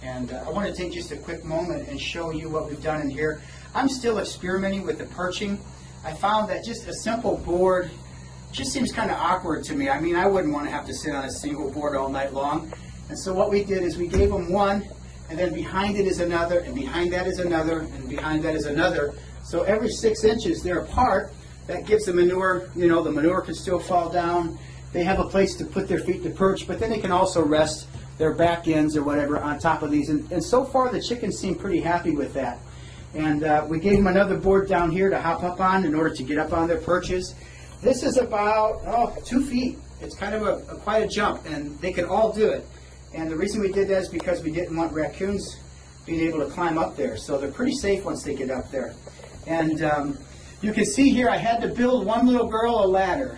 And I want to take just a quick moment and show you what we've done in here. I'm still experimenting with the perching. I found that just a simple board just seems kind of awkward to me. I mean, I wouldn't want to have to sit on a single board all night long. And so what we did is we gave them one, and then behind it is another, and behind that is another, and behind that is another. So every 6 inches they're apart. That gives the manure, you know, the manure can still fall down. They have a place to put their feet to perch, but then they can also rest their back ends or whatever on top of these. And so far the chickens seem pretty happy with that. And we gave them another board down here to hop up on in order to get up on their perches. This is about 2 feet. It's kind of quite a jump, and they can all do it. And the reason we did that is because we didn't want raccoons being able to climb up there. So they're pretty safe once they get up there. And you can see here I had to build one little girl a ladder.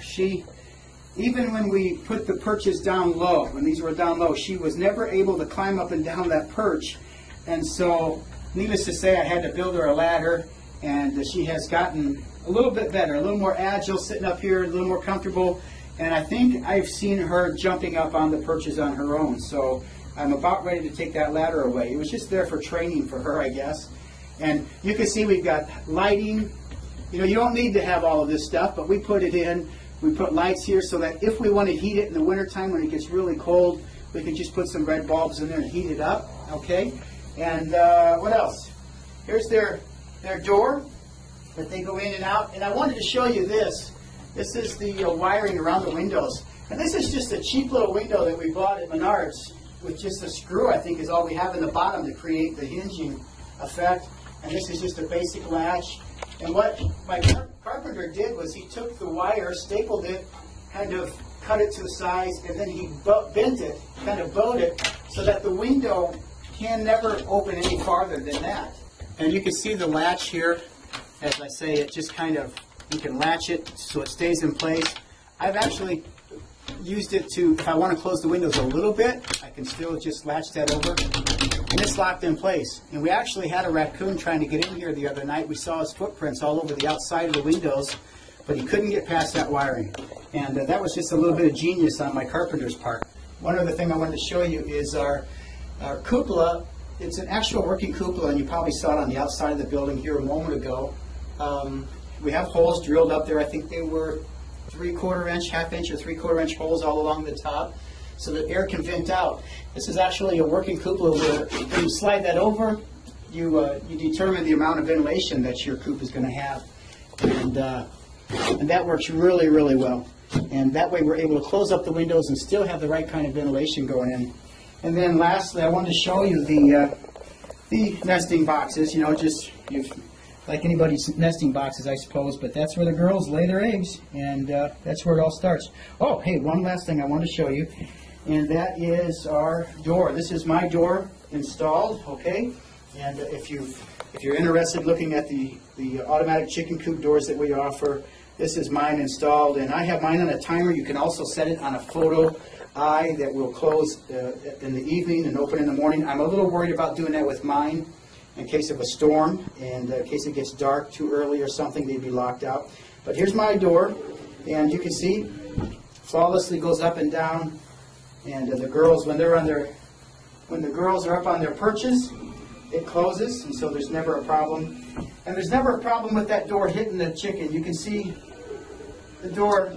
Even when we put the perches down low, when these were down low, she was never able to climb up and down that perch. And so, needless to say, I had to build her a ladder, and she has gotten a little bit better, a little more agile sitting up here, a little more comfortable. And I think I've seen her jumping up on the perches on her own. So I'm about ready to take that ladder away. It was just there for training for her, I guess. And you can see we've got lighting. You know, you don't need to have all of this stuff, but we put it in. We put lights here so that if we want to heat it in the wintertime when it gets really cold, we can just put some red bulbs in there and heat it up, okay? And what else? Here's their door that they go in and out. And I wanted to show you this. This is the wiring around the windows. And this is just a cheap little window that we bought at Menards with just a screw, I think, is all we have in the bottom to create the hinging effect. And this is just a basic latch. And what my carpenter did was he took the wire, stapled it, kind of cut it to a size, and then he bent it, kind of bowed it, so that the window can never open any farther than that. And you can see the latch here. As I say, it just kind of, you can latch it so it stays in place. I've actually used it to, if I want to close the windows a little bit, I can still just latch that over, and it's locked in place. And we actually had a raccoon trying to get in here the other night. We saw his footprints all over the outside of the windows, but he couldn't get past that wiring. And that was just a little bit of genius on my carpenter's part. One other thing I wanted to show you is our cupola. It's an actual working cupola, and you probably saw it on the outside of the building here a moment ago. We have holes drilled up there. I think they were 3/4 inch, half-inch, or 3/4 inch holes all along the top, so that air can vent out. This is actually a working cupola where when you slide that over, you determine the amount of ventilation that your coop is going to have, and that works really, really well. And that way we're able to close up the windows and still have the right kind of ventilation going in. And then lastly, I wanted to show you the nesting boxes. You know, just like anybody's nesting boxes, I suppose, but that's where the girls lay their eggs, and that's where it all starts. Oh, hey, one last thing I want to show you, and that is our door. This is my door installed, okay? And if you're interested in looking at the automatic chicken coop doors that we offer, this is mine installed, and I have mine on a timer. You can also set it on a photo eye that will close in the evening and open in the morning. I'm a little worried about doing that with mine, in case of a storm, and in case it gets dark too early or something, they'd be locked out. But here's my door, and you can see flawlessly goes up and down. And the girls, when the girls are up on their perches, it closes, and so there's never a problem. And there's never a problem with that door hitting the chicken. You can see the door